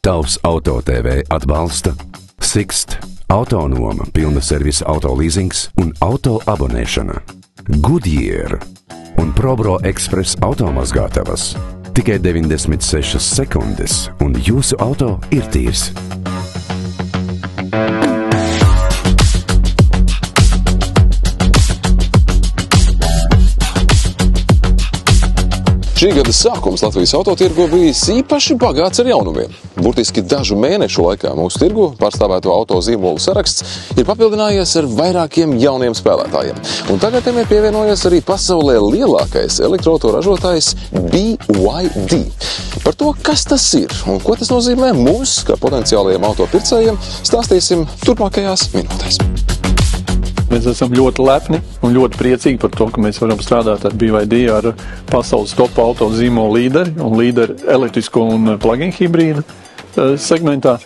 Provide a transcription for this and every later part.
Tavs Auto TV atbalsta Sixt, autonoma pilna servisa autolīzings un auto abonēšana, Goodyear un ProBro Express automazgātavas. Tikai 96 sekundes un jūsu auto ir tīrs. Šī gada sākums Latvijas autotirgo bijis īpaši bagāts ar jaunumiem. Burtiski dažu mēnešu laikā mūsu tirgu pārstāvēto auto zīmolu saraksts ir papildinājies ar vairākiem jauniem spēlētājiem. Un tagad tiem ir pievienojies arī pasaulē lielākais elektroautoražotājs BYD. Par to, kas tas ir un ko tas nozīmē mums, kā potenciālajiem autopircējiem, stāstīsim turpmākajās minūtēs. Mēs esam ļoti lepni un ļoti priecīgi par to, ka mēs varam strādāt ar BYD, ar pasaules top auto zīmolu līderi un līderi elektrisko un plug-in hibrīda segmentā.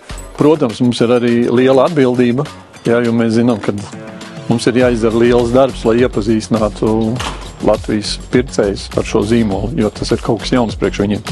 Protams, mums ir arī liela atbildība, jo mēs zinām, ka mums ir jāizdara liels darbs, lai iepazīstinātu Latvijas pircējus ar šo zīmolu, jo tas ir kaut kas jauns priekš viņiem.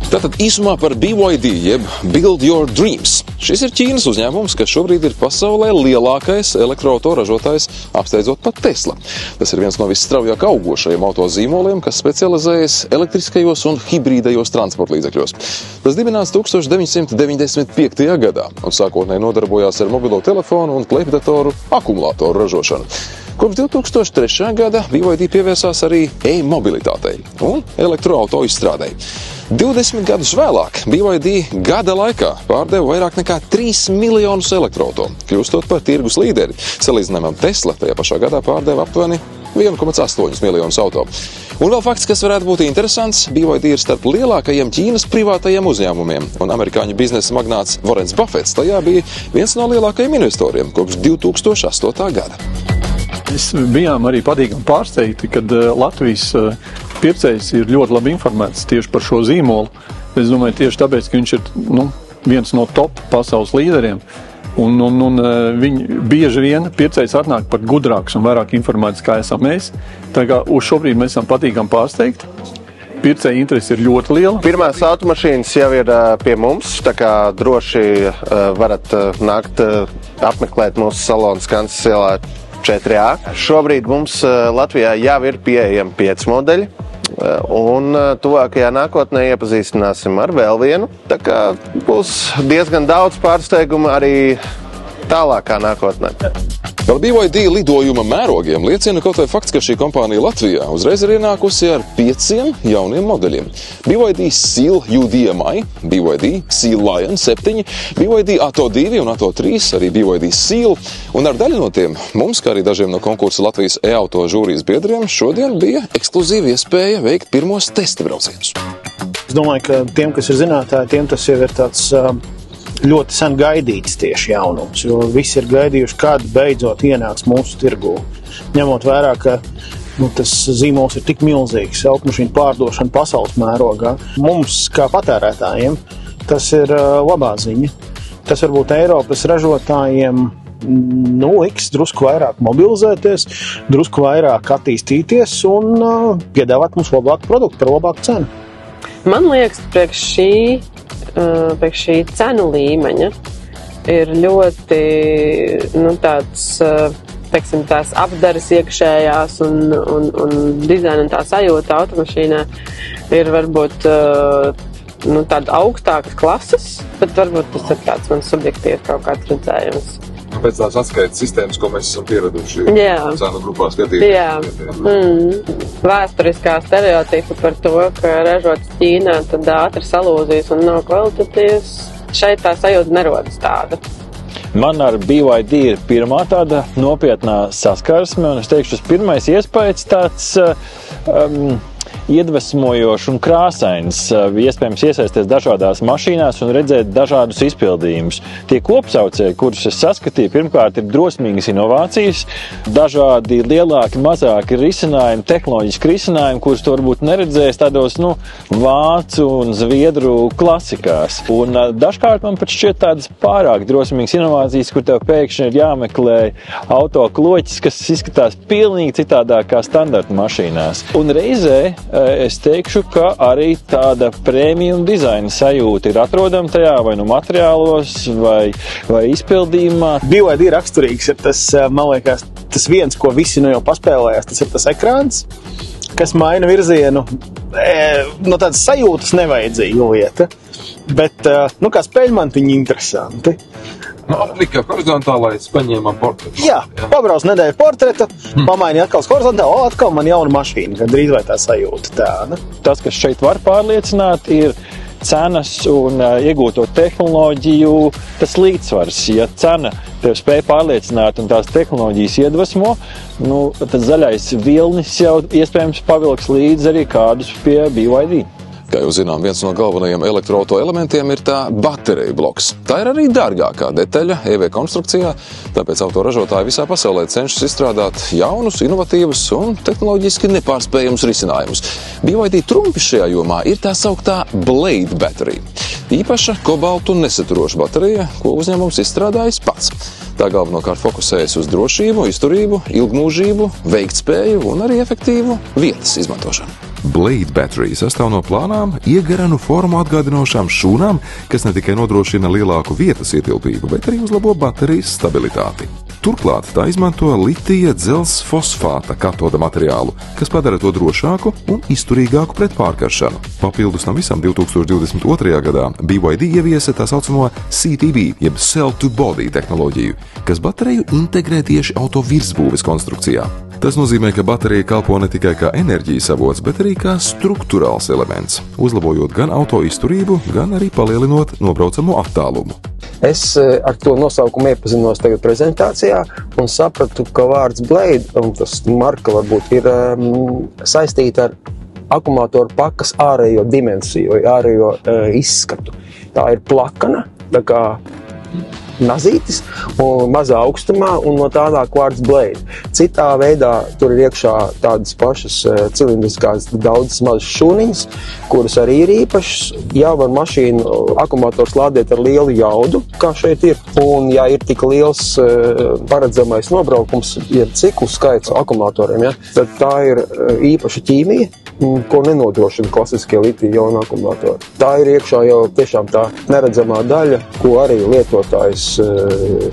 Tātad īsumā par BYD, jeb Build Your Dreams. Šis ir Ķīnas uzņēmums, kas šobrīd ir pasaulē lielākais elektroautoražotājs, apsteidzot pat Tesla. Tas ir viens no visstraujāk augošajiem autozīmoliem, kas specializējas elektriskajos un hibrīdajos transporta līdzekļos. Tas dibināts 1995. gadā un sākotnēji nodarbojās ar mobilo telefonu un klēpjdatoru akumulātoru ražošanu. Kopš 2003. gada BYD pievērsās arī e-mobilitātei un elektroauto izstrādei. 20 gadus vēlāk BYD gada laikā pārdeva vairāk nekā 3 miljonus elektroauto, kļūstot par tirgus līderi. Salīdzinājumam Tesla tajā pašā gadā pārdeva aptuveni 1,8 miljonus auto. Un vēl fakts, kas varētu būt interesants, BYD ir starp lielākajiem Ķīnas privātajiem uzņēmumiem, un amerikāņu biznesa magnāts Warrens Buffets tajā bija viens no lielākajiem investoriem kopš 2008. gada. Mēs bijām arī patīkami pārsteigti, kad Latvijas pircējs ir ļoti labi informēts tieši par šo zīmolu. Es domāju, tieši tāpēc, ka viņš ir viens no top pasaules līderiem. Un viņi bieži vien pircējs atnāk pat gudrāks un vairāk informēts, kā esam mēs. Tā kā uz šobrīd mēs esam patīkami pārsteigti. Pircēja interese ir ļoti liela. Pirmās automašīnas jau ir pie mums, tā kā droši varat nākt apmeklēt mūsu salonu Skanses ielā 4A. Šobrīd mums Latvijā jau ir pieejami 5 modeļi, un tuvākajā nākotnē iepazīstināsim ar vēl vienu. Tā kā būs diezgan daudz pārsteigumu arī tālākā nākotnē. Par BYD lidojuma mērogiem liecina kaut vai fakts, ka šī kompānija Latvijā uzreiz ir ienākusi ar 5 jauniem modeļiem. BYD Seal UDMI, BYD Seal Lion 7, BYD Atto 2 un Atto 3, arī BYD Seal, un ar daļu no tiem mums, kā arī dažiem no konkursa Latvijas e-auto žūrijas biedriem, šodien bija ekskluzīva iespēja veikt pirmos testa braucienus. Es domāju, ka tiem, kas ir zinātāji, tiem tas jau ir tāds ļoti sen gaidīts tieši jaunums, jo visi ir gaidījuši, kad beidzot ienāks mūsu tirgū. Ņemot vērā, ka tas zīmols ir tik milzīgs, automašīnu pārdošana pasaules mērogā. Mums, kā patērētājiem, tas ir labā ziņa. Tas varbūt Eiropas ražotājiem liks drusku vairāk mobilizēties, drusku vairāk attīstīties un piedāvāt mums labāku produktu par labāku cenu. Man liekas, priekš šī cenu līmeņa ir ļoti tāds, teiksim, tās apdares iekšējās un dizaina un tā sajūta automašīnā ir varbūt tāda augstākas klases, bet varbūt tas ir tāds man subjektīvs kaut kāds redzējums. Pēc tās atskaites sistēmas, ko mēs esam pieraduši cenu grupā skatīt. Jā. Vēsturiskā stereotipa par to, ka ražots Ķīnā tad ātri salūzīs un nav kvalitatīvs. Šeit tā sajūta nerodas tāda. Man ar BYD ir pirmā tāda nopietnā saskarsme, un es teikšu, tas pirmais iespējas tāds iedvesmojošs un krāsains, iespējams iesaisties dažādās mašīnās un redzēt dažādus izpildījumus. Tie kopsaucēji, kurus es saskatīju, pirmkārt ir drosmīgas inovācijas, dažādi lielāki, mazāki risinājumi, tehnoloģiski risinājumi, kurus tu varbūt neredzēs tādos, vācu un zviedru klasikās. Un dažkārt man pat šķiet tādas pārāk drosmīgas inovācijas, kur tev pēkšņi ir jāmeklē auto kloķis, kas izskatās pilnīgi citādāk kā standarta mašīnās. Un reizē es teikšu, ka arī tāda premium dizaina sajūta ir atrodama tajā vai nu materiālos, vai izpildījumā. BYD raksturīgs ir tas, man liekas, tas viens, ko visi nu jau paspēlējās, tas ir tas ekrāns, kas maina virzienu. No tādas sajūtas nevajadzīga lieta, bet, kā spēļmanti viņi interesanti. Aplika horizontālais, paņēmām portretu. Jā, pabrauc nedēļu portretu, pamaini atkal horizontāli, atkal man jauna mašīna, kad drīz vai tā sajūta tāda. Tas, kas šeit var pārliecināt, ir cenas un iegūto tehnoloģiju tas līdzsvars. Ja cena tev spēj pārliecināt un tās tehnoloģijas iedvesmo, tad zaļais vilnis jau iespējams pavilks līdz arī kādus pie BYD. Kā jau zinām, viens no galvenajiem elektroauto elementiem ir tā bateriju bloks. Tā ir arī dārgākā detaļa EV konstrukcijā, tāpēc autoražotāji visā pasaulē cenšas izstrādāt jaunus, inovatīvus un tehnoloģiski nepārspējamus risinājumus. BYD trumpi šajā jomā ir tā sauktā Blade baterija. Īpaša kobaltu nesaturoša baterija, ko uzņēmums izstrādājis pats. Tā galvenokārt fokusējas uz drošību, izturību, ilgmūžību, veiktspēju un arī efektīvu vietas izmantošanu. Blade baterija sastāv no plānām, iegaranu formu atgādinošām šūnām, kas ne tikai nodrošina lielāku vietas ietilpību, bet arī uzlabo baterijas stabilitāti. Turklāt tā izmanto litija dzelzs fosfāta katoda materiālu, kas padara to drošāku un izturīgāku pret pārkaršanu. Papildus tam visam 2022. gadā BYD ieviesa tā saucamo CTB, jeb Cell to Body tehnoloģiju, kas bateriju integrē tieši auto virsbūves konstrukcijā. Tas nozīmē, ka baterija kalpo ne tikai kā enerģijas avots, bet arī kā strukturāls elements, uzlabojot gan auto izturību, gan arī palielinot nobraucamo attālumu. Es ar to nosaukumu iepazinos tagad prezentācijā un sapratu, ka vārds Blade, un tas marka varbūt ir saistīta ar akumulātoru pakas ārējo dimensiju, ārējo izskatu. Tā ir plakana, tā kā nazītis, un mazā augstumā, un no tādāk vārds Blade. Citā veidā tur ir iekšā tādas pašas cilindriskās daudzas mazas šūniņas, kuras arī ir īpašas. Jā, var mašīnu akumulators lādēt ar lielu jaudu, kā šeit ir, un ja ir tik liels paredzamais nobraukums, ir ciklu skaits akumulatoriem, ja, tad tā ir īpaša ķīmija, ko nenodrošina klasiskie litija-ionu akumulatori. Tā ir iekšā jau tiešām tā neredzamā daļa, ko arī lietotājs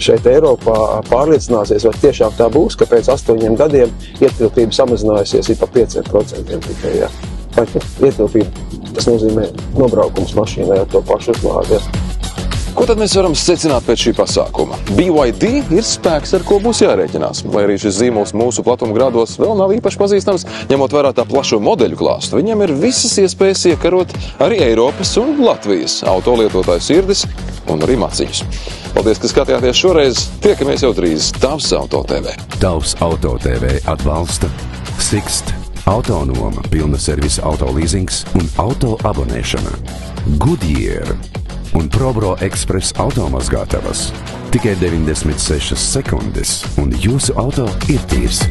šeit Eiropā pārliecināsies, vai tiešām tā būs, ka pēc 8 gadiem ietilpība samazinājusies ir pa 5% tikai, jā. Vai ietilpība, tas nozīmē nobraukums mašīnai ar to pašu uzlādi, jā. Ko tad mēs varam secināt pēc šī pasākuma? BYD ir spēks, ar ko būs jārēķinās. Lai arī šis zīmols mūsu platumgrādos vēl nav īpaši pazīstams, ņemot vērā tā plašo modeļu klāstu, viņam ir visas iespējas iekarot arī Eiropas un Latvijas autolietotāju sirdis un arī maciņus. Paldies, ka skatījāties šoreiz. Tiekamies jau drīz Tavs Auto TV. Tavs Auto TV atbalsta Sixt, Autonoma, pilna servisa auto leasings un auto abonēšana. Goodyear un ProBro Express automazgātavas. Tikai 96 sekundes un jūsu auto ir tīrs.